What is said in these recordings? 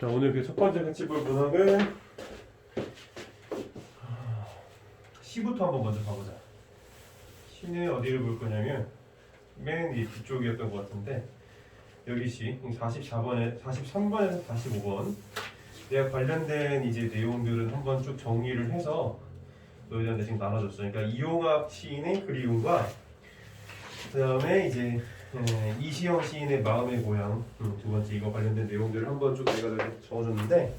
자, 오늘 그 첫 번째 같이 볼 문학은 시부터 한번 먼저 가보자. 시는 어디를 볼 거냐면 맨 뒤쪽이었던 것 같은데 여기 시 43번에서 45번 내가 관련된 이제 내용들은 한번 쭉 정리를 해서 너희들한테 지금 나눠줬어요. 그러니까 이용학 시인의 그리움과 그 다음에 이제 이시영 시인의 마음의 고향 두 번째 이거 관련된 내용들을 한번 쭉 내가 적어줬는데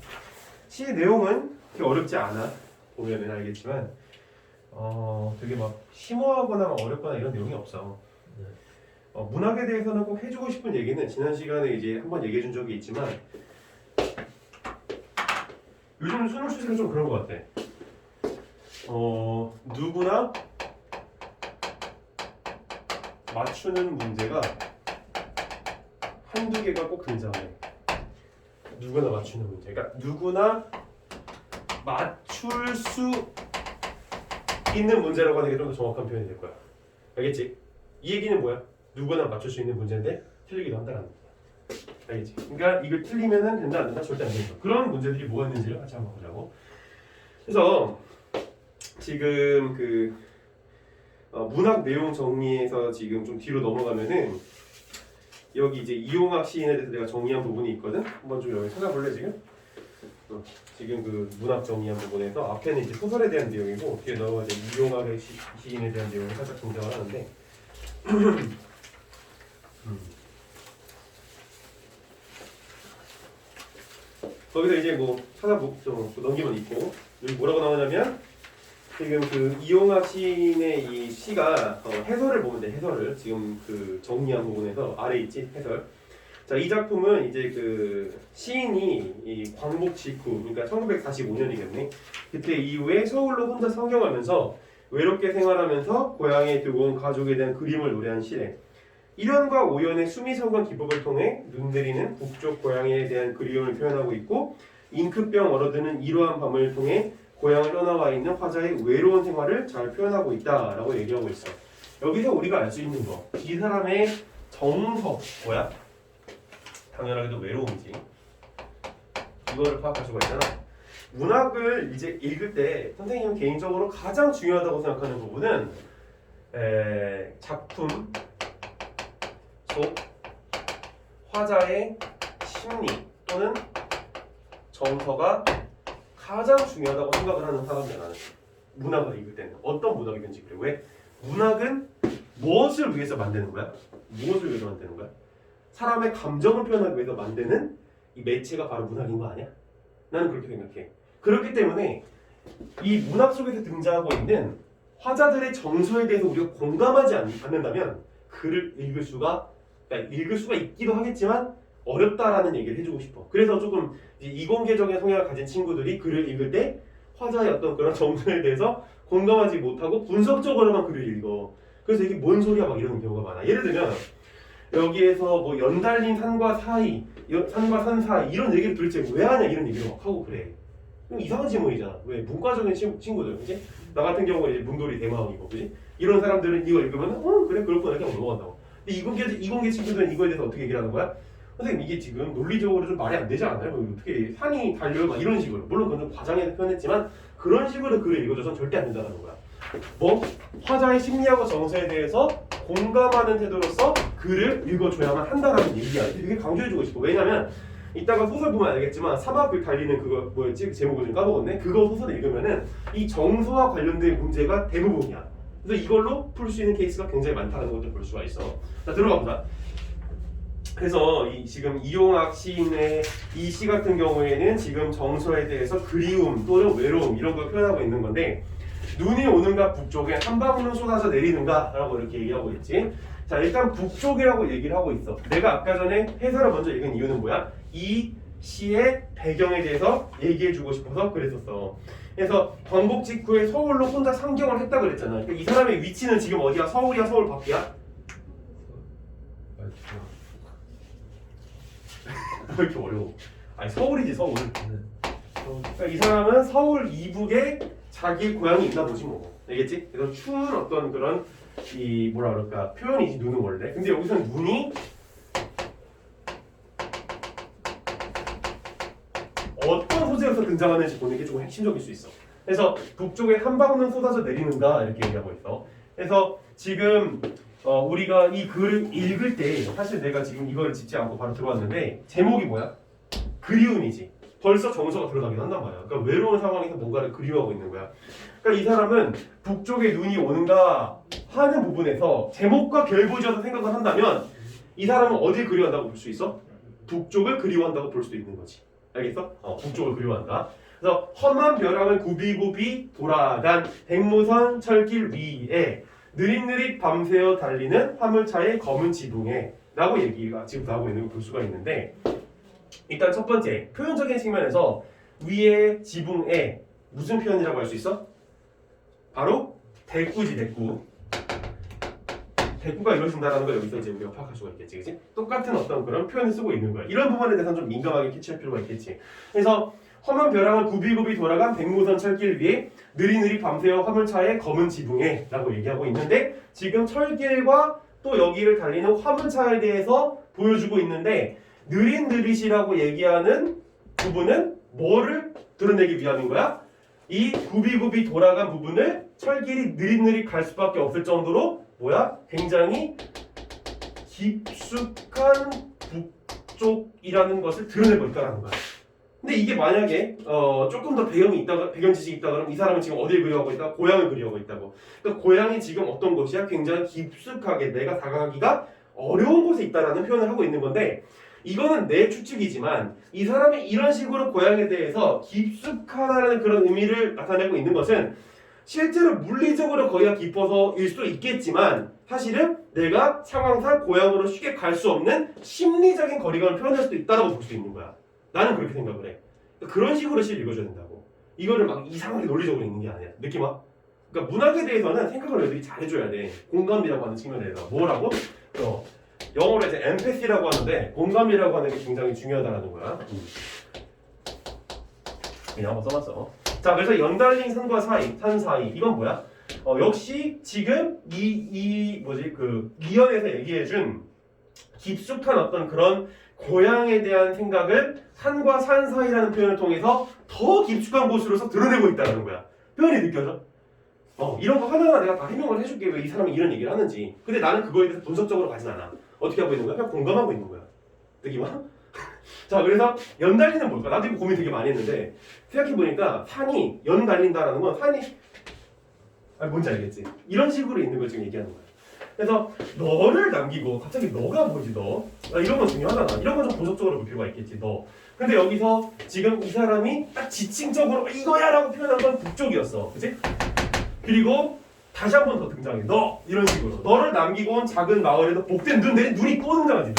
시의 내용은 그렇게 어렵지 않아. 보면은 알겠지만 되게 막 심오하거나 막 어렵거나 이런 내용이 없어. 문학에 대해서는 꼭 해주고 싶은 얘기는 지난 시간에 이제 한번 얘기해준 적이 있지만 요즘 수능 추세가 좀 그런 것 같아. 누구나 맞추는 문제가 한두 개가 꼭 등장해. 누구나 맞추는 문제. 그러니까 누구나 맞출 수 있는 문제라고 하는 게 좀 더 정확한 표현이 될 거야. 알겠지? 이 얘기는 뭐야? 누구나 맞출 수 있는 문제인데 틀리기도 한다는 거야. 알겠지? 그러니까 이걸 틀리면은 된다 안 된다 절대 안 된다. 그런 문제들이 뭐가 있는지를 같이 한번 보자고. 그래서 지금 그 문학 내용 정리에서 지금 좀 뒤로 넘어가면은 여기 이제 이용학 시인에 대해서 내가 정리한 부분이 있거든. 한번 좀 여기 찾아볼래 지금? 지금 그 문학 정리한 부분에서 앞에는 이제 소설에 대한 내용이고 뒤에 넘어가 이제 이용학의 시인에 대한 내용이 살짝 등장을 하는데 거기서 이제 뭐 좀 넘기면 있고 여기 뭐라고 나오냐면 지금 그 이용학 시인의 이 시가 해설을 보면 돼. 해설을 지금 그 정리한 부분에서 아래 있지 해설. 자, 이 작품은 이제 그 시인이 이 광복 직후 그러니까 1945년이겠네. 그때 이후에 서울로 혼자 상경하면서 외롭게 생활하면서 고향에 두고 온 가족에 대한 그림을 노래한 시래. 일원과 오연의 수미상관 기법을 통해 눈 내리는 북쪽 고향에 대한 그리움을 표현하고 있고 잉크병 얼어드는 이러한 밤을 통해 고향을 떠나와 있는 화자의 외로운 생활을 잘 표현하고 있다라고 얘기하고 있어. 여기서 우리가 알 수 있는 거, 이 사람의 정서 뭐야? 당연하게도 외로움이지. 이거를 파악할 수가 있잖아. 문학을 이제 읽을 때 선생님은 개인적으로 가장 중요하다고 생각하는 부분은 작품 속 화자의 심리 또는 정서가 가장 중요하다고 생각을 하는 사람이야 나는. 문학을 읽을 때는 어떤 문학이든지 그래. 왜? 문학은 무엇을 위해서 만드는 거야? 무엇을 위해서 만드는 거야? 사람의 감정을 표현하기 위해서 만드는 이 매체가 바로 문학인 거 아니야? 나는 그렇게 생각해. 그렇기 때문에 이 문학 속에서 등장하고 있는 화자들의 정서에 대해서 우리가 공감하지 않는다면 글을 읽을 수가 있기도 하겠지만 어렵다라는 얘기를 해주고 싶어. 그래서 조금 이공계적인 성향을 가진 친구들이 글을 읽을 때 화자의 어떤 그런 정서에 대해서 공감하지 못하고 분석적으로만 글을 읽어. 그래서 이게 뭔 소리야 막 이러는 경우가 많아. 예를 들면 여기에서 뭐 연달린 산과 사이, 산과 산 사이 이런 얘기를 도대체 왜 하냐 이런 얘기를 막 하고 그래. 이상한 질문이잖아. 왜? 문과적인 친구들, 그지? 나 같은 경우는 이제 문돌이 대마왕이고, 그지? 이런 사람들은 이거 읽으면 그래 그렇구나 이렇게 넘어간다고. 근데 이공계 친구들은 이거에 대해서 어떻게 얘기를 하는 거야? 선생님 이게 지금 논리적으로 좀 말이 안 되지 않나요? 어떻게 산이 달려요? 막 이런 식으로. 물론 그건 좀 과장해서 표현했지만 그런 식으로 글을 읽어줘서는 절대 안 된다는 거야. 뭐? 화자의 심리하고 정서에 대해서 공감하는 태도로서 글을 읽어줘야만 한다는 얘기야. 되게 강조해주고 싶어. 왜냐면 이따가 소설 보면 알겠지만 사막을 달리는 그거 뭐였지? 그 제목을 좀 까먹었네. 그거 소설을 읽으면은 이 정서와 관련된 문제가 대부분이야. 그래서 이걸로 풀 수 있는 케이스가 굉장히 많다는 것을 볼 수가 있어. 자, 들어가 보자. 그래서 지금 이용학 시인의 이 시 같은 경우에는 지금 정서에 대해서 그리움 또는 외로움 이런 걸 표현하고 있는 건데 눈이 오는가 북쪽에 한 방울은 쏟아져 내리는가 라고 이렇게 얘기하고 있지. 자, 일단 북쪽이라고 얘기를 하고 있어. 내가 아까 전에 해설을 먼저 읽은 이유는 뭐야? 이 시의 배경에 대해서 얘기해주고 싶어서 그랬었어. 그래서 광복 직후에 서울로 혼자 상경을 했다 그랬잖아. 그러니까 이 사람의 위치는 지금 어디야? 서울이야? 서울 밖이야? 왜 이렇게 어려워? 아니 서울이지 서울. 그러니까 이 사람은 서울 이북에 자기 고향이 있나 보지 뭐. 알겠지? 그래서 추운 어떤 그런 이 뭐라 그럴까 표현이지 눈은 원래. 근데 여기서는 눈이 어디서부터 등장하는지 보는 게 조금 핵심적일 수 있어. 그래서 북쪽에 한방눈 쏟아져 내리는가 이렇게 얘기하고 있어. 그래서 지금 우리가 이 글을 읽을 때 사실 내가 지금 이걸 짚지 않고 바로 들어왔는데 제목이 뭐야? 그리움이지. 벌써 정서가 들어가긴 한단 말이야. 그러니까 외로운 상황에서 뭔가를 그리워하고 있는 거야. 그러니까 이 사람은 북쪽에 눈이 오는가 하는 부분에서 제목과 결부지어서 생각을 한다면 이 사람은 어딜 그리워한다고 볼 수 있어? 북쪽을 그리워한다고 볼 수도 있는 거지. 알겠어? 북쪽을 그리워한다. 그래서 험한 벼랑을 굽이굽이 돌아간 백무선 철길 위에 느릿느릿 밤새워 달리는 화물차의 검은 지붕에 라고 얘기가 지금 나오고 있는 걸 볼 수가 있는데, 일단 첫 번째 표현적인 측면에서 위에 지붕에 무슨 표현이라고 할 수 있어? 바로 대꾸지. 대꾸가 이루어진다는 걸 여기서 이제 우리가 파악할 수가 있겠지, 그치? 똑같은 어떤 그런 표현을 쓰고 있는 거야. 이런 부분에 대해서는 좀 민감하게 캐치할 필요가 있겠지. 그래서 험한 벼랑을 굽이굽이 돌아간 백무선 철길 위에 느릿느릿 밤새워 화물차의 검은 지붕에 라고 얘기하고 있는데, 지금 철길과 또 여기를 달리는 화물차에 대해서 보여주고 있는데, 느릿느릿이라고 얘기하는 부분은 뭐를 드러내기 위함인 거야? 이 굽이굽이 돌아간 부분을 철길이 느릿느릿 갈 수밖에 없을 정도로 뭐야? 굉장히 깊숙한 북쪽이라는 것을 드러내고 있다는 거야. 근데 이게 만약에 조금 더 배경 지식이 있다 그러면 이 사람은 지금 어디를 그리워하고 있다? 고향을 그리워하고 있다고. 그러니까 고향이 지금 어떤 곳이야? 굉장히 깊숙하게 내가 다가가기가 어려운 곳에 있다라는 표현을 하고 있는 건데, 이거는 내 추측이지만 이 사람이 이런 식으로 고향에 대해서 깊숙하다는 그런 의미를 나타내고 있는 것은 실제로 물리적으로 거기가 깊어서일 수도 있겠지만, 사실은 내가 상황상 고향으로 쉽게 갈 수 없는 심리적인 거리감을 표현할 수도 있다고 볼 수 있는 거야. 나는 그렇게 생각을 해. 그런 식으로 시 읽어줘야 된다고. 이거를 막 이상하게 논리적으로 읽는 게 아니야. 느낌 와? 그러니까 문학에 대해서는 생각을 애들이 잘해줘야 돼. 공감이라고 하는 측면에서. 뭐라고? 영어로 이제 empathy라고 하는데 공감이라고 하는 게 굉장히 중요하다는 거야. 그냥 한번 써봤어. 자, 그래서 연달린 산과 산 사이 이건 뭐야? 역시 지금 이연에서 얘기해준 깊숙한 어떤 그런 고향에 대한 생각을 산과 산 사이라는 표현을 통해서 더 깊숙한 곳으로서 드러내고 있다는 거야. 표현이 느껴져? 이런 거 하나하나 내가 다 해명을 해줄게. 왜 이 사람이 이런 얘기를 하는지. 근데 나는 그거에 대해서 분석적으로 가진 않아. 어떻게 하고 있는 거야? 그냥 공감하고 있는 거야. 느낌 와? 자, 그래서 연 달리는 뭘까? 나도 이거 고민 되게 많이 했는데 생각해보니까 산이 연 달린다라는 건 산이 뭔지 알겠지? 이런 식으로 있는 걸 지금 얘기하는 거야. 그래서 너를 남기고 갑자기 너가 뭐지 너? 이런 건 중요하잖아. 이런 건 좀 분석적으로 볼 필요가 있겠지 너. 근데 여기서 지금 이 사람이 딱 지칭적으로 이거야 라고 표현한 건 북쪽이었어. 그치? 그리고 다시 한 번 더 등장해. 너! 이런 식으로. 너를 남기고 온 작은 마을에도 복된 눈이 또 등장하지.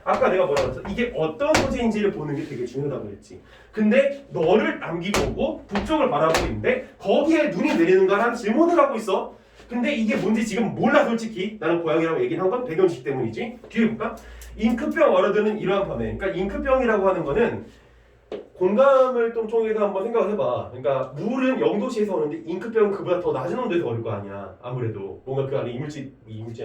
아까 내가 뭐라고 했어? 이게 어떤 소재인지를 보는 게 되게 중요하다고 했지. 근데 너를 남기고 오고 북쪽을 바라보고 있는데 거기에 눈이 내리는가라는 질문을 하고 있어. 근데 이게 뭔지 지금 몰라 솔직히. 나는 고양이라고 얘기한 건 배경지식 때문이지. 뒤에 볼까? 잉크병 어르드는 이러한 밤에. 그러니까 잉크병이라고 하는 거는 공감을 좀 통해서 한번 생각을 해봐. 그러니까 물은 0도씨에서 오는데 잉크병은 그보다 더 낮은 온도에서 오를 거 아니야. 아무래도 뭔가 그 안에 이물질이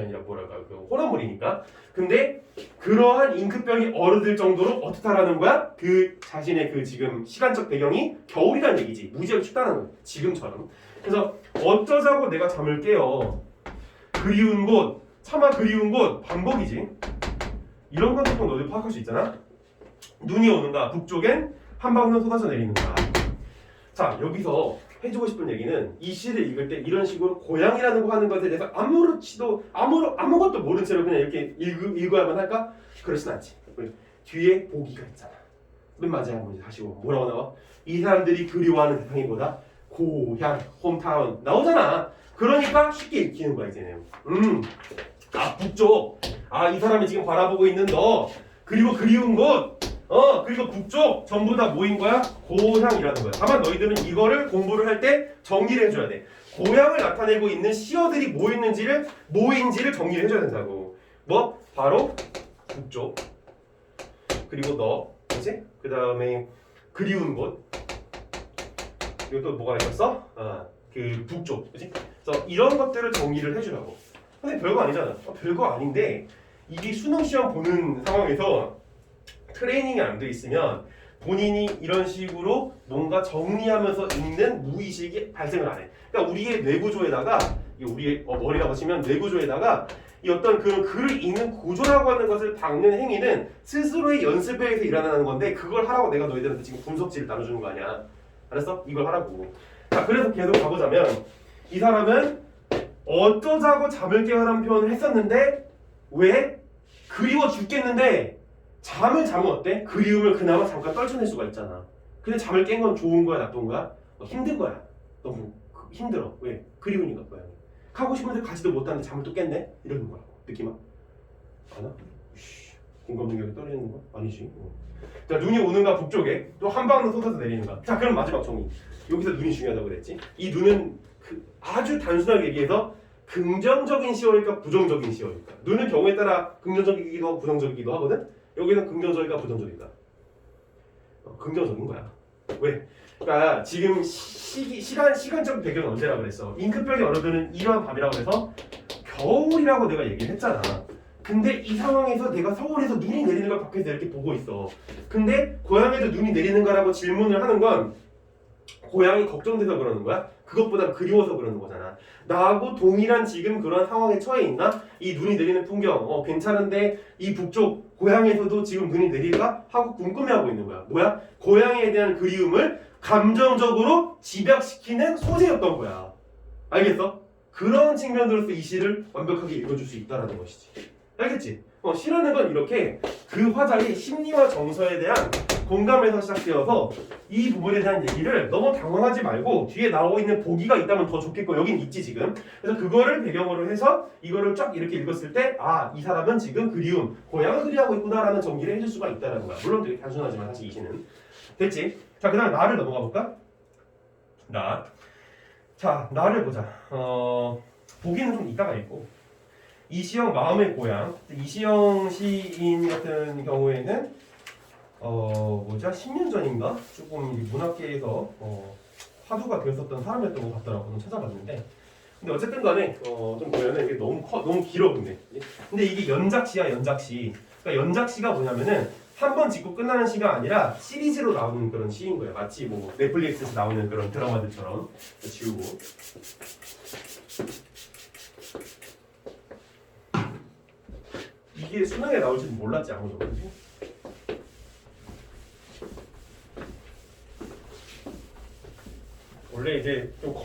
아니라 뭐랄까 그 혼합물이니까. 근데 그러한 잉크병이 얼어들 정도로 어떻다라는 거야? 그 자신의 그 지금 시간적 배경이 겨울이란 얘기지. 무지하게 춥다는 거야. 지금처럼. 그래서 어쩌자고 내가 잠을 깨요. 그리운 곳, 차마 그리운 곳 반복이지. 이런 건 조금 너도 파악할 수 있잖아. 눈이 오는가? 북쪽엔 한방눈 쏟아져 내리는가? 자, 여기서 해주고 싶은 얘기는 이 시를 읽을 때 이런 식으로 고향이라는 거 하는 것에 대해서 아무것도 모른 채로 그냥 이렇게 읽어야만 할까? 그렇진 않지. 뒤에 보기가 있잖아. 맨 마지막 문제 다시 뭐라고 나와? 이 사람들이 그리워하는 대상이 뭐다? 고향, 홈타운 나오잖아. 그러니까 쉽게 읽히는 거야 이제는. 북쪽. 이 사람이 지금 바라보고 있는 너. 그리고 그리운 곳. 그리고 북쪽 전부 다 뭐인 거야? 고향이라는 거야. 다만 너희들은 이거를 공부를 할 때 정리를 해줘야 돼. 고향을 나타내고 있는 시어들이 뭐인지를 정리를 해줘야 된다고. 뭐? 바로 북쪽. 그리고 너, 그렇지? 그 다음에 그리운 곳. 그리고 또 뭐가 있었어? 그 북쪽, 그렇지? 그래서 이런 것들을 정리를 해주라고. 근데 별거 아니잖아. 별거 아닌데 이게 수능 시험 보는 상황에서 트레이닝이 안 돼 있으면 본인이 이런 식으로 뭔가 정리하면서 읽는 무의식이 발생을 안 해. 그러니까 우리의 뇌구조에다가 이게 우리의 머리라고 치면 뇌구조에다가 이 어떤 그런 글을 읽는 구조라고 하는 것을 박는 행위는 스스로의 연습에 의해서 일어나는 건데 그걸 하라고 내가 너희들한테 지금 분석지를 나눠주는 거 아니야. 알았어? 이걸 하라고. 자, 그래서 계속 가보자면 이 사람은 어쩌자고 잠을 깨라는 표현을 했었는데 왜? 그리워 죽겠는데 잠을 자면 어때? 그리움을 그나마 잠깐 떨쳐낼 수가 있잖아. 근데 잠을 깬 건 좋은 거야, 나쁜 거야? 힘든 거야. 너무 힘들어. 왜? 그리우니까 거야. 가고 싶은데 가지도 못하는데 잠을 또 깼네? 이러는 거야. 느낌 와? 아나? 공감 능력이 떨어지는 거? 아니지. 자, 눈이 오는가 북쪽에 또 한 방울 쏟아서 내리는가. 자, 그럼 마지막 정리. 여기서 눈이 중요하다고 그랬지. 이 눈은 아주 단순하게 얘기해서 긍정적인 시어일까 부정적인 시어일까. 눈은 경우에 따라 긍정적이기도 하고 부정적이기도 하거든. 여기는 긍정적일까 부정적일까. 긍정적인 거야. 왜? 그러니까 지금 시간적 배경은 언제라고 그랬어? 잉크병이 얼어드는 이러한 밤이라고 해서 겨울이라고 내가 얘기를 했잖아. 근데 이 상황에서 내가 서울에서 눈이 내리는 걸 밖에서 이렇게 보고 있어. 근데 고향에도 눈이 내리는가라고 질문을 하는 건 고향이 걱정돼서 그러는 거야? 그것보다 그리워서 그러는 거잖아. 나하고 동일한 지금 그런 상황에 처해 있나? 이 눈이 내리는 풍경 괜찮은데 이 북쪽 고향에서도 지금 눈이 내릴까? 하고 궁금해하고 있는 거야. 뭐야? 고향에 대한 그리움을 감정적으로 집약시키는 소재였던 거야. 알겠어? 그런 측면으로서 이 시를 완벽하게 읽어줄 수 있다는 것이지. 알겠지? 시라는 건 이렇게 그 화자의 심리와 정서에 대한 공감에서 시작되어서 이 부분에 대한 얘기를 너무 당황하지 말고 뒤에 나오고 있는 보기가 있다면 더 좋겠고 여긴 있지 지금. 그래서 그거를 배경으로 해서 이거를 쫙 이렇게 읽었을 때 아, 이 사람은 지금 그리움, 고향을 그리워하고 있구나라는 정리를 해줄 수가 있다는 거야. 물론 되게 단순하지만 사실 이 시는. 됐지? 자, 그 다음에 나를 넘어가 볼까? 나. 자, 나를 보자. 보기는 좀 이따가 읽고. 이시영 마음의 고향. 이시영 시인 같은 경우에는 뭐죠? 10년 전인가? 조금 문학계에서 화두가 되었었던 사람이었던 것 같더라고. 좀 찾아봤는데. 근데 어쨌든 간에 좀 보면은 이게 너무 길어 근데. 근데 이게 연작시야, 연작시. 그러니까 연작시가 뭐냐면은 한 번 짓고 끝나는 시가 아니라 시리즈로 나오는 그런 시인 거예요. 마치 뭐 넷플릭스에서 나오는 그런 드라마들처럼. 지우고. 이게 수능에 나올 줄 몰랐지 아무도. 원래 이제 좀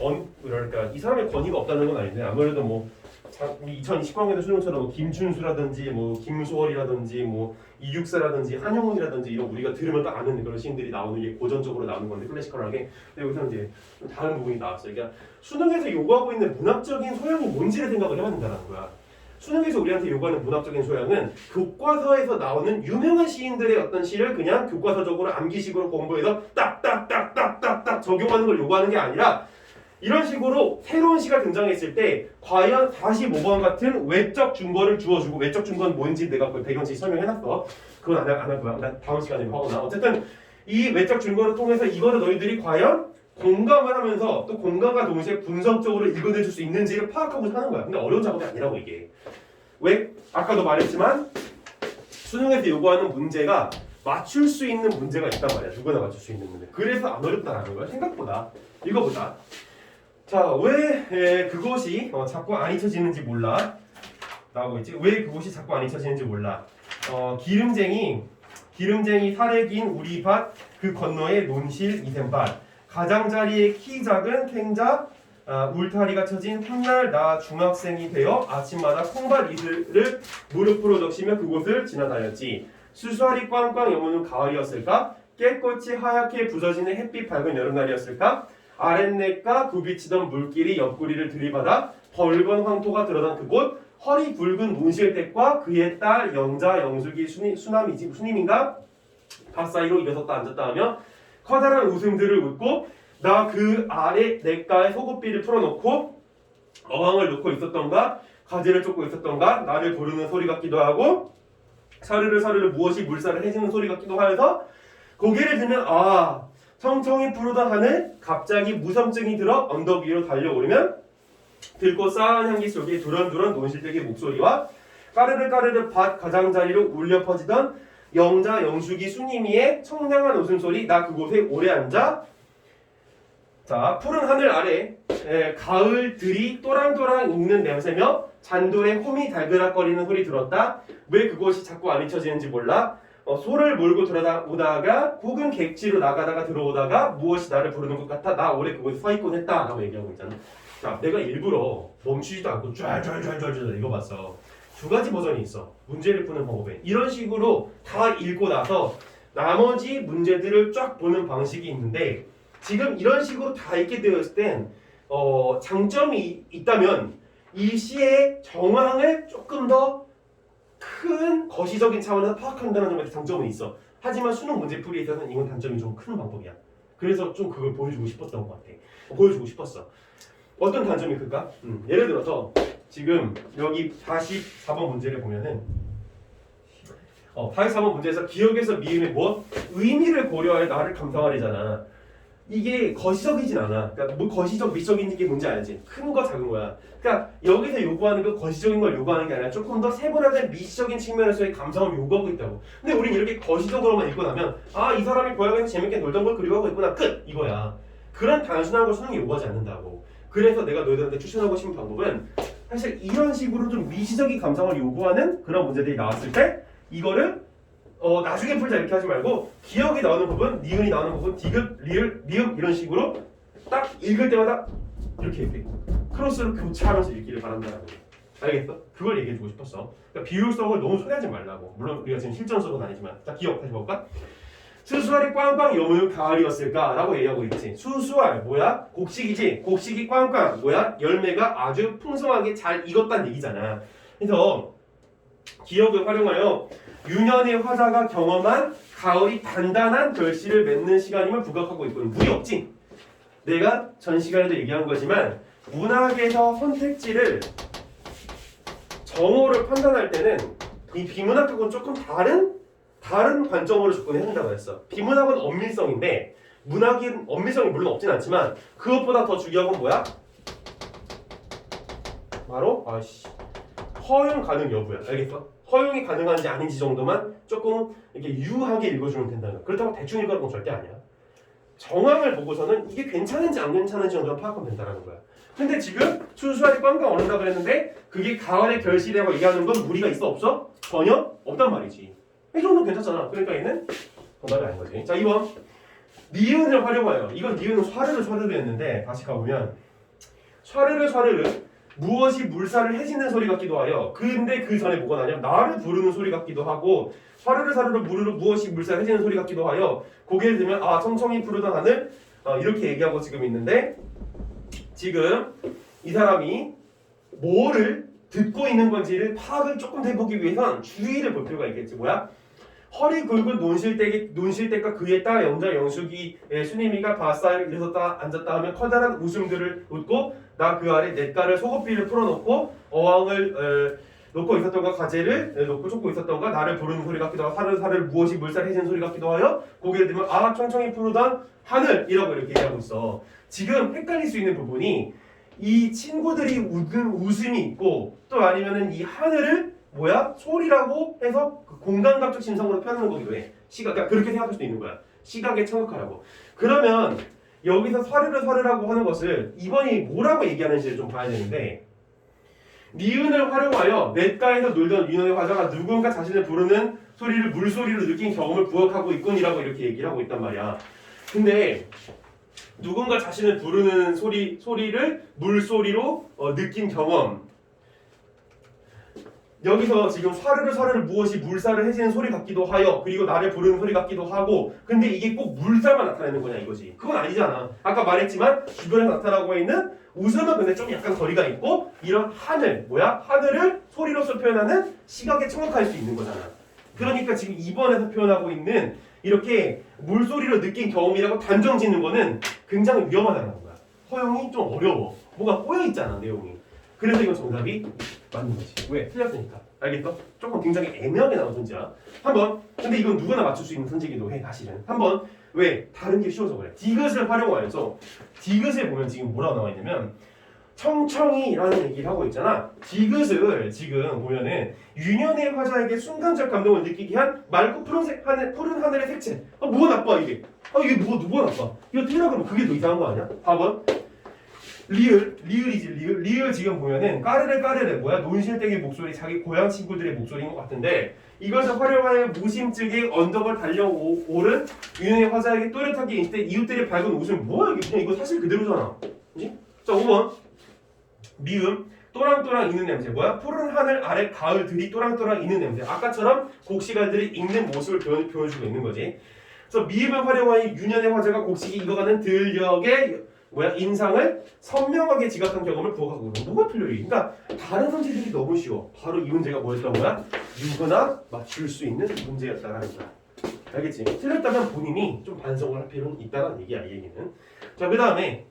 그러니까 이 사람의 권위가 없다는 건 아닌데 아무래도 뭐 2020학년도 수능처럼 뭐 김춘수라든지 뭐 김소월이라든지 뭐 이육사라든지 한영훈이라든지 이런 우리가 들으면 딱 아는 그런 시인들이 나오는 게 고전적으로 나오는 건데 클래시컬하게. 근데 여기서 이제 좀 다른 부분이 나왔어요. 그러니까 수능에서 요구하고 있는 문학적인 소양이 뭔지를 생각을 해야 된다는 거야. 수능에서 우리한테 요구하는 문학적인 소양은 교과서에서 나오는 유명한 시인들의 어떤 시를 그냥 교과서적으로 암기식으로 공부해서 딱딱딱딱딱딱 적용하는 걸 요구하는 게 아니라 이런 식으로 새로운 시가 등장했을 때 과연 45번 같은 외적 증거를 주어주고, 외적 증거는 뭔지 내가 그 배경지 설명해놨어. 그건 안 할 거야. 난 다음 시간에 하거나. 어쨌든 이 외적 증거를 통해서 이거를 너희들이 과연 공감을 하면서 또 공감과 동시에 분석적으로 읽어낼 수 있는지를 파악하고자 하는 거야. 근데 어려운 작업이 아니라고 이게. 왜? 아까도 말했지만 수능에서 요구하는 문제가 맞출 수 있는 문제가 있단 말이야. 누구나 맞출 수 있는 문제. 그래서 안 어렵다라는 거야. 생각보다. 이거보다. 자, 왜 그것이 자꾸 안 잊혀지는지 몰라. 나오고 있지. 왜 그것이 자꾸 안 잊혀지는지 몰라. 기름쟁이 사래긴 우리 밭 그 건너에 논실 이샘밭 가장자리에 키 작은 탱자 울타리가 쳐진 훗날 나 중학생이 되어 아침마다 콩밭 이슬을 무릎으로 적시며 그곳을 지나다녔지. 수수하리 꽝꽝 여무는 가을이었을까? 깨끗이 하얗게 부서지는 햇빛 밝은 여름날이었을까? 아랫냇가 굽이치던 물길이 옆구리를 들이받아 벌건 황토가 드러난 그곳 허리 굵은 문실댁과 그의 딸 영자 영숙이 수님인가? 밭 사이로 일어섰다 앉았다 하며 커다란 웃음들을 웃고 나 그 아래 냇가에 소고비를 풀어놓고 어항을 놓고 있었던가 가지를 쫓고 있었던가 나를 부르는 소리 같기도 하고 사르르 무엇이 물살을 해지는 소리 같기도 하여서 고개를 들면 아 청청이 푸르던 하늘 갑자기 무섬증이 들어 언덕 위로 달려오르면 들꽃 싸한 향기 속에 두런두런 논실댁의 목소리와 까르르 밭 가장자리로 울려 퍼지던 영자, 영숙이, 순임이의 청량한 웃음소리 나 그곳에 오래 앉아. 자, 푸른 하늘 아래 가을들이 또랑또랑 익는 냄새며 잔돌에 홈이 달그락거리는 소리 들었다. 왜 그곳이 자꾸 안 잊혀지는지 몰라. 소를 몰고 돌아오다가 혹은 객지로 나가다가 들어오다가 무엇이 나를 부르는 것 같아. 나 오래 그곳에 서 있곤 했다 라고 얘기하고 있잖아. 자, 내가 일부러 멈추지도 않고 쫙쫙쫙쫙 읽어봤어. 두 가지 버전이 있어. 문제를 푸는 방법에. 이런 식으로 다 읽고 나서 나머지 문제들을 쫙 보는 방식이 있는데 지금 이런 식으로 다 읽게 되었을 땐 장점이 있다면 이 시의 정황을 조금 더 큰 거시적인 차원에서 파악한다는 점에 장점은 있어. 하지만 수능 문제풀이에 있어서는 이건 단점이 좀 큰 방법이야. 그래서 좀 그걸 보여주고 싶었던 것 같아. 보여주고 싶었어. 어떤 단점이 클까? 예를 들어서 지금 여기 44번 문제를 보면은 44번 문제에서 기억에서 미음의 뭐? 의미를 고려하여 나를 감상하려잖아. 이게 거시적이진 않아. 그러니까 뭐 거시적, 미적인 게 뭔지 알지? 큰 거, 작은 거야. 그러니까 여기서 요구하는 거 거시적인 걸 요구하는 게 아니라 조금 더 세분화된 미시적인 측면에서의 감성을 요구하고 있다고. 근데 우린 이렇게 거시적으로만 읽고 나면 이 사람이 고향에서 재밌게 놀던 걸 그리워하고 있구나. 끝! 이거야. 그런 단순한 걸 수능이 요구하지 않는다고. 그래서 내가 너희들한테 추천하고 싶은 방법은 사실 이런 식으로 좀 미시적인 감성을 요구하는 그런 문제들이 나왔을 때 이거를 나중에 풀자 이렇게 하지 말고 기억이 나오는 부분, 니은이 나오는 부분, 디귿, 리을, 미음 이런 식으로 딱 읽을 때마다 이렇게 읽게 크로스로 교차하면서 읽기를 바란다라고. 알겠어? 그걸 얘기해주고 싶었어. 그러니까 비율성을 너무 소개하지 말라고. 물론 우리가 지금 실전 수업은 아니지만 자 기억 다시 볼까? 수수알이 꽝꽝 여무는 가을이었을까? 라고 얘기하고 있지. 수수알 뭐야? 곡식이지. 곡식이 꽝꽝 뭐야? 열매가 아주 풍성하게 잘 익었다는 얘기잖아. 그래서 기억을 활용하여 유년의 화자가 경험한 가을이 단단한 결실을 맺는 시간임을 부각하고 있고요. 무리 없지? 내가 전 시간에도 얘기한 거지만 문학에서 선택지를 정오를 판단할 때는 이 비문학하고는 조금 다른 관점으로 접근해야 된다고 했어. 비문학은 엄밀성인데 문학인 엄밀성이 물론 없진 않지만 그것보다 더 중요한 건 뭐야? 바로 허용 가능 여부야. 알겠어? 허용이 가능한지 아닌지 정도만 조금 이렇게 유하게 읽어주면 된다는 거야. 그렇다고 대충 읽어는 건 절대 아니야. 정황을 보고서는 이게 괜찮은지 안 괜찮은지 정도만 파악하면 된다는 거야. 근데 지금 수수알이 꽝꽝 얼른다 그랬는데 그게 가을의 결실이라고 얘기하는 건 무리가 있어 없어? 전혀 없단 말이지. 이 정도는 괜찮잖아. 그러니까 얘는 정답이 아닌 거지. 자 2번 니은을 활용하여. 이건 니은은 쏴르르 했는데 다시 가보면 쏴르르 무엇이 물살을 해지는 소리 같기도 하여. 근데 그 전에 뭐가 나냐면 나를 부르는 소리 같기도 하고 사르르 무엇이 물살 해지는 소리 같기도 하여. 고개를 들면 청청이 푸르던 하늘 이렇게 얘기하고 지금 있는데 지금 이 사람이 뭐를 듣고 있는 건지를 파악을 조금 더 해보기 위해선 주의를 볼 필요가 있겠지. 뭐야? 허리 굵은 논실대가 그의 딸 영자 영숙이 순임이가 바싹 일어섰다 앉았다 하면 커다란 웃음들을 웃고 나 그 아래 냇가를 속옷비를 풀어놓고 어항을 놓고 있었던가 가재를 놓고 쫓고 있었던가 나를 부르는 소리 같기도 하고 사르르 무엇이 물살해지는 소리 같기도 하여 고개를 들면 청청이 푸르던 하늘이라고 이렇게 얘기하고 있어. 지금 헷갈릴 수 있는 부분이 이 친구들이 웃음이 있고 또 아니면은 이 하늘을 소리라고 해서 그 공간각적 심성으로 표현하는 거기도 해. 그러니까 그렇게 생각할 수도 있는 거야. 시각에 참석하라고. 그러면 여기서 사르르라고 하는 것을 이번이 뭐라고 얘기하는지를 좀 봐야 되는데 니은을 활용하여 냇가에서 놀던 유년의 화자가 누군가 자신을 부르는 소리를 물소리로 느낀 경험을 부각하고 있군이라고 이렇게 얘기를 하고 있단 말이야. 근데 누군가 자신을 부르는 소리를 물소리로 느낀 경험. 여기서 지금 사르르 무엇이 물살을 해지는 소리 같기도 하여 그리고 나를 부르는 소리 같기도 하고 근데 이게 꼭 물살만 나타내는 거냐 이거지. 그건 아니잖아. 아까 말했지만 주변에 나타나고 있는 웃음은 근데 좀 약간 거리가 있고 이런 하늘을 소리로서 표현하는 시각에 청각할 수 있는 거잖아. 그러니까 지금 2번에서 표현하고 있는 이렇게 물소리로 느낀 경험이라고 단정 짓는 거는 굉장히 위험하다는 거야. 허용이 좀 어려워. 뭐가 꼬여있잖아 내용이. 그래서 이건 정답이 맞는 거지. 왜? 틀렸으니까. 알겠어? 조금 굉장히 애매하게 나온 문제야. 한번 근데 이건 누구나 맞출 수 있는 문제기도 해 사실은. 한번 왜? 다른 게 쉬워서 그래. 디귿을 활용하여서 디귿을 보면 지금 뭐라고 나와 있냐면 청청이라는 얘기를 하고 있잖아. 디귿을 지금 보면은 유년의 화자에게 순간적 감동을 느끼게 한 맑고 푸른 하늘의 색채. 뭐가 나빠 이게? 이게 누가 나빠? 이거 틀려 그러면 그게 더 이상한 거 아니야? 4번 리을이지 리을 지금 보면은 까르르 뭐야? 논실댁의 목소리 자기 고향 친구들의 목소리인 것 같은데 이것을 활용하여 무심증에 언덕을 달려오른 유년의 화자에게 또렷하게 이때 이웃들의 밝은 웃음이 뭐야 이게 그냥 이거 사실 그대로잖아. 그치? 자 5번 미음 또랑또랑 익는 냄새 뭐야? 푸른 하늘 아래 가을들이 또랑또랑 익는 냄새 아까처럼 곡식알들이 익는 모습을 보여주고 있는 거지. 그래서 미음을 활용하여 유년의 화자가 곡식이 익어가는 들녘의 뭐야? 인상을 선명하게 지각한 경험을 부각하고 있는 뭐가 틀려? 그러니까 다른 문제들이 너무 쉬워. 바로 이 문제가 뭐였던 거야? 누구나 맞출 수 있는 문제였다라는 거야. 알겠지? 틀렸다면 본인이 좀 반성을 할 필요는 있다는 얘기야, 이 얘기는. 자, 그 다음에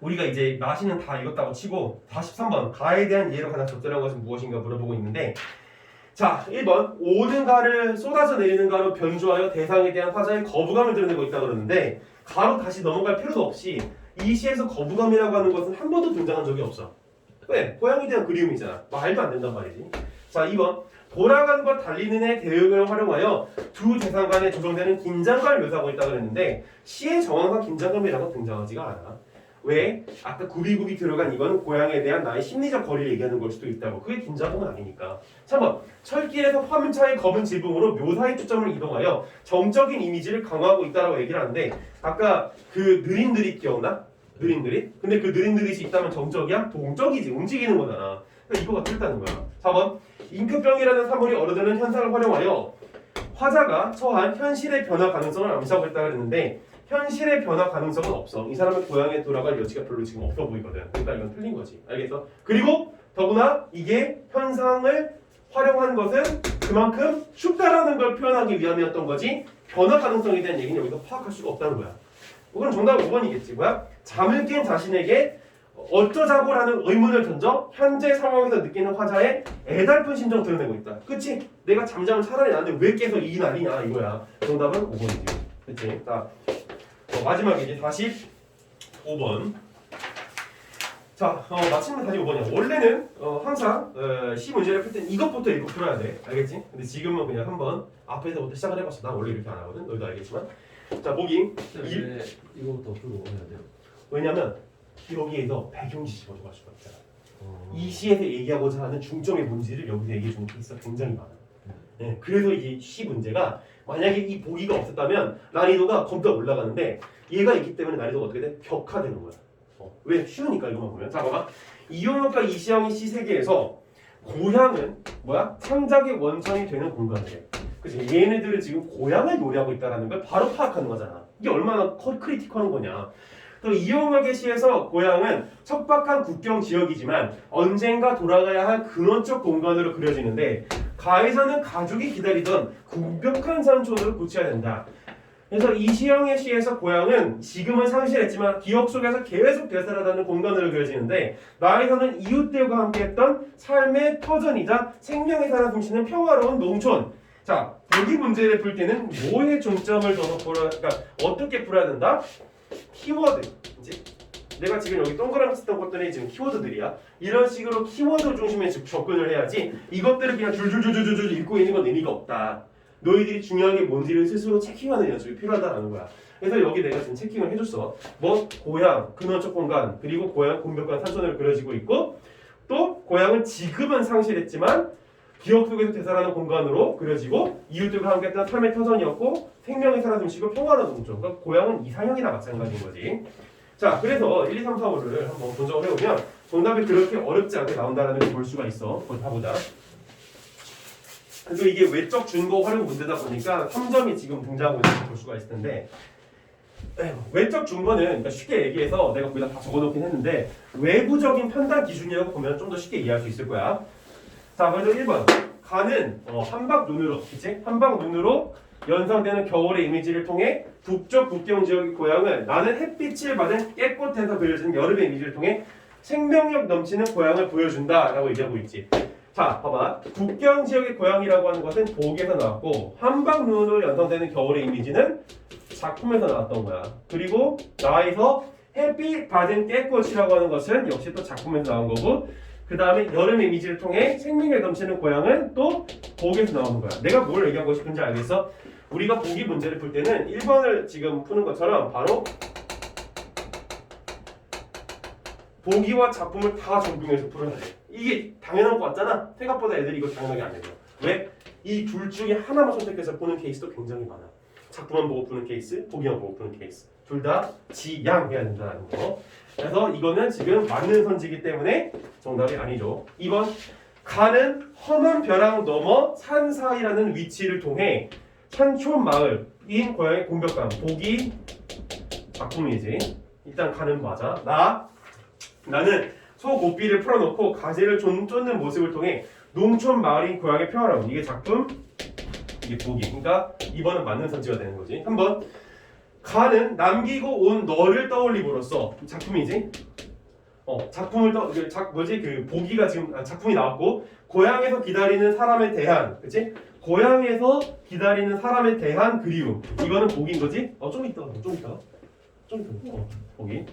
우리가 이제 마시는 다 읽었다고 치고 43번 가에 대한 예로 가장 적절한 것은 무엇인가 물어보고 있는데 자 1번 오는 가를 쏟아져 내리는 가로 변주하여 대상에 대한 화자의 거부감을 드러내고 있다 그러는데 가로 다시 넘어갈 필요도 없이 이 시에서 거부감이라고 하는 것은 한 번도 등장한 적이 없어. 왜? 고향에 대한 그리움이잖아. 말도 안 된단 말이지. 자 2번 돌아가는 것 달리는 애 대응을 활용하여 두 대상 간에 조성되는 긴장감을 묘사하고 있다 그랬는데 시의 정황상 긴장감이라고 등장하지가 않아. 왜? 아까 굽이굽이 들어간 이건 고향에 대한 나의 심리적 거리를 얘기하는 걸 수도 있다고. 그게 긴장감은 아니니까. 3번 철길에서 화물차의 검은 지붕으로 묘사의 초점을 이동하여 정적인 이미지를 강화하고 있다라고 얘기를 하는데 아까 그 느릿느릿 기억나? 느릿느릿? 근데 그 느릿느릿이 있다면 정적이야? 동적이지. 움직이는 거잖아. 그러니까 이거가 틀렸다는 거야. 4번 잉크병이라는 사물이 얼어드는 현상을 활용하여 화자가 처한 현실의 변화 가능성을 암시하고 있다고 했는데 현실의 변화 가능성은 없어. 이 사람의 고향에 돌아갈 여지가 별로 지금 없어 보이거든. 그러니까 이건 틀린 거지. 알겠어? 그리고 더구나 이게 현상을 활용한 것은 그만큼 춥다라는 걸 표현하기 위함이었던 거지 변화 가능성에 대한 얘기는 여기서 파악할 수가 없다는 거야. 그럼 정답은 5번이겠지. 뭐야? 잠을 깬 자신에게 어쩌자고라는 의문을 던져 현재 상황에서 느끼는 화자의 애달픈 심정 드러내고 있다. 그치? 내가 잠자면 차라리 나는데 왜 깨서 이 난리냐 이거야. 정답은 5번이지. 그치? 자, 마지막에 이제 45번. 자, 마침내 45번이야. 원래는 항상 시 문제를 풀 땐 이것부터 읽고 풀어야 돼. 알겠지? 근데 지금은 그냥 한번 앞에서부터 시작을 해봤어. 나 원래 이렇게 안 하거든. 너희도 알겠지만. 자, 보기. 왜 이거부터 풀고 해야 돼요? 왜냐면 여기에서 배경지 집어줘갈 수가 있잖아. 이 시에서 얘기하고자 하는 중점의 문제를 여기서 얘기해 주는 케이스가 굉장히 많아. 네, 그래서 이제 시 문제가 만약에 이 보기가 없었다면 난이도가 겁나 올라가는데 얘가 있기 때문에 난이도가 어떻게 돼? 격화되는 거야. 왜? 쉬우니까 이것만 보면. 자, 봐봐. 이용혁과 이시영의 시 세계에서 고향은 뭐야? 창작의 원천이 되는 공간이래. 그치? 얘네들은 지금 고향을 노래하고 있다는 걸 바로 파악하는 거잖아. 이게 얼마나 크리티컬한 거냐. 또 이용혁의 시에서 고향은 척박한 국경 지역이지만 언젠가 돌아가야 할 근원적 공간으로 그려지는데 가에서는 가족이 기다리던 궁벽한 산촌으로 고쳐야 된다. 그래서 이시영의 시에서 고향은 지금은 상실했지만 기억 속에서 계속 되살아나는 공간으로 그려지는데 나에서는 이웃들과 함께했던 삶의 터전이자 생명이 살아 숨쉬는 평화로운 농촌. 자, 보기 문제를 풀 때는 뭐에 중점을 둬서 그러니까 어떻게 풀어야 된다? 키워드. 이제 내가 지금 여기 동그라미 썼던 것들이 지금 키워드들이야. 이런 식으로 키워드 중심에 접근을 해야지 이것들을 그냥 줄줄줄줄줄 읽고 있는 건 의미가 없다. 너희들이 중요한 게 뭔지를 스스로 체킹하는 연습이 필요하다는 거야. 그래서 여기 내가 지금 체킹을 해줬어. 뭐 고향, 근원적 공간, 그리고 고향, 공벽관, 산촌으로 그려지고 있고 또 고향은 지금은 상실했지만 기억 속에서 되살아나는 공간으로 그려지고 이웃들과 함께했던 삶의 터전이었고 생명이 살아 숨쉬고 평화로운 농촌. 그러니까 고향은 이상형이나 마찬가지인 거지. 자, 그래서 1, 2, 3, 4, 5를 한번 분석을 해보면 정답이 그렇게 어렵지 않게 나온다는 걸 볼 수가 있어. 그걸 봐보자. 그래서 이게 외적 준거 활용 문제다 보니까 3점이 지금 등장하고 있는 걸 볼 수가 있을 텐데 외적 준거는 그러니까 쉽게 얘기해서 내가 거기다 다 적어놓긴 했는데 외부적인 판단 기준이라고 보면 좀 더 쉽게 이해할 수 있을 거야. 자, 그래서 1번 가는 한박 눈으로, 그치? 한박 눈으로 연상되는 겨울의 이미지를 통해 북쪽 국경 지역의 고향을 나는 햇빛을 받은 깨끗해서 그려지는 여름의 이미지를 통해 생명력 넘치는 고향을 보여준다라고 얘기하고 있지. 자, 봐봐. 국경 지역의 고향이라고 하는 것은 보기에서 나왔고 한박 눈으로 연상되는 겨울의 이미지는 작품에서 나왔던 거야. 그리고 나에서 햇빛 받은 깨꽃이라고 하는 것은 역시 또 작품에서 나온 거고, 그 다음에 여름 이미지를 통해 생명력 넘치는 고향은 또 복에서 나오는 거야. 내가 뭘 얘기하고 싶은지 알겠어? 우리가 보기 문제를 풀 때는 1번을 지금 푸는 것처럼 바로 보기와 작품을 다 존중해서 풀어야 돼. 이게 당연한 것 같잖아. 생각보다 애들이 이거 당연하게 안 해요. 왜? 이 둘 중에 하나만 선택해서 푸는 케이스도 굉장히 많아. 작품만 보고 푸는 케이스, 보기만 보고 푸는 케이스. 둘 다 지양해야 된다는 거. 그래서 이거는 지금 맞는 선지이기 때문에 정답이 아니죠. 2번 가는 험한 벼랑 넘어 산 사이라는 위치를 통해 산촌 마을인 고향의 공격감. 보기 작품이지. 일단 가는 맞아. 나는 소 고삐를 풀어놓고 가지를 쫓는 모습을 통해 농촌 마을인 고향의 평화로움. 이게 작품, 이게 보기. 그러니까 2번은 맞는 선지가 되는 거지. 3번 가는 남기고 온 너를 떠올림으로써 작품이지. 작품을 그 보기가 지금 작품이 나왔고 고향에서 기다리는 사람에 대한, 그치? 고향에서 기다리는 사람에 대한 그리움. 이거는 보기인 거지. 좀 이따 보기.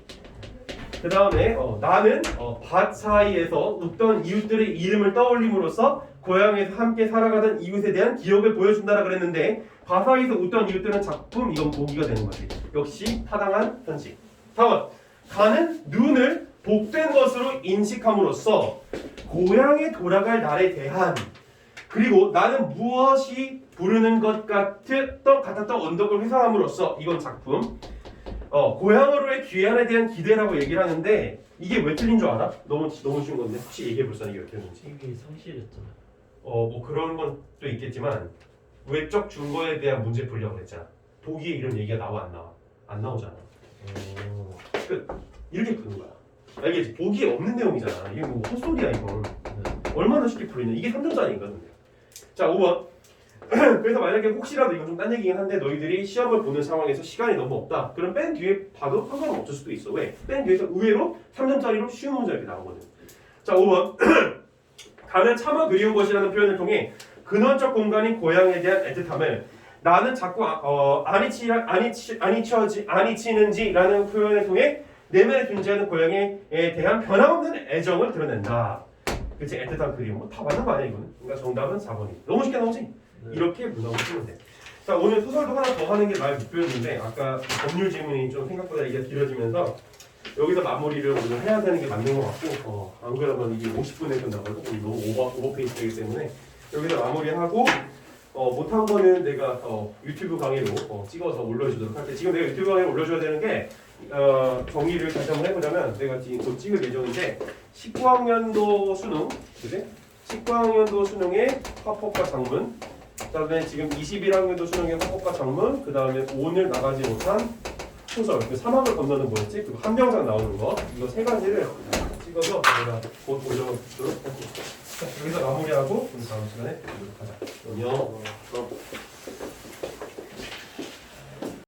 그 다음에 나는 밭 사이에서 웃던 이웃들의 이름을 떠올림으로써 고향에서 함께 살아가던 이웃에 대한 기억을 보여준다라 그랬는데 밭 사이에서 웃던 이웃들은 작품, 이건 보기가 되는 거지. 역시 타당한 선지. 4번 가는 눈을 복된 것으로 인식함으로써 고향에 돌아갈 날에 대한, 그리고 나는 무엇이 부르는 것 같았던 언덕을 회상함으로써, 이건 작품. 고향으로의 귀환에 대한 기대라고 얘기를 하는데 이게 왜 틀린 줄 알아? 너무 쉬운 건데 혹시 얘기해볼사 이게 왜 틀린지. 이게 상실했잖아. 뭐 그런 건 또 있겠지만 외적 증거에 대한 문제 풀려고 그랬잖아. 보기에 이런 얘기가 나와 안 나와? 안 나오잖아. 이렇게 푸는 거야. 이게 보기에 없는 내용이잖아. 이게 뭐 헛소리야 이건. 얼마나 쉽게 풀리냐. 이게 3점짜리거든. 자 5번 그래서 만약에 혹시라도 이건 좀 딴 얘기긴 한데 너희들이 시험을 보는 상황에서 시간이 너무 없다. 그럼 맨 뒤에 봐도 상관없을 수도 있어. 왜? 맨 뒤에서 의외로 3점짜리로 쉬운 문제 이렇게 나오거든. 자 5번 가는 차마 그리운 것이라는 표현을 통해 근원적 공간인 고향에 대한 애틋함을 나는 자꾸 아니치는지라는 표현을 통해 내면에 존재하는 고향에 대한 변함없는 애정을 드러낸다. 그치? 애틋한 그리움. 다 맞는 거 아니야 이거는? 그러니까 정답은 4번이. 너무 쉽게 나오지? 이렇게 문항을 쓰면 돼. 자 오늘 소설도 하나 더 하는 게 말 목표였는데 아까 법률 질문이 좀 생각보다 얘기가 길어지면서 여기서 마무리를 오늘 해야 되는 게 맞는 것 같고 안 그러면 이게 50분에 끝나가지고 너무 오버페이스 되기 때문에 여기서 마무리하고 못한 거는 내가 유튜브 강의로 찍어서 올려주도록 할게. 지금 내가 유튜브 강의로 올려줘야 되는 게 정리를 다시 한번 해보자면 내가 지금 곧 찍을 예정인데 19학년도 수능, 그지? 19학년도 수능의 화법과 작문, 그다음에 지금 21학년도 수능의 화법과 작문, 그다음에 오늘 나가지 못한 소설, 그 사막을 건너는 뭐였지? 그 한 병상 나오는 거, 이거 세 가지를 찍어서 내가 곧 올려주도록 할게요. 자, 여기서 마무리하고 우리 다음 시간에 보도록 하자. 안녕.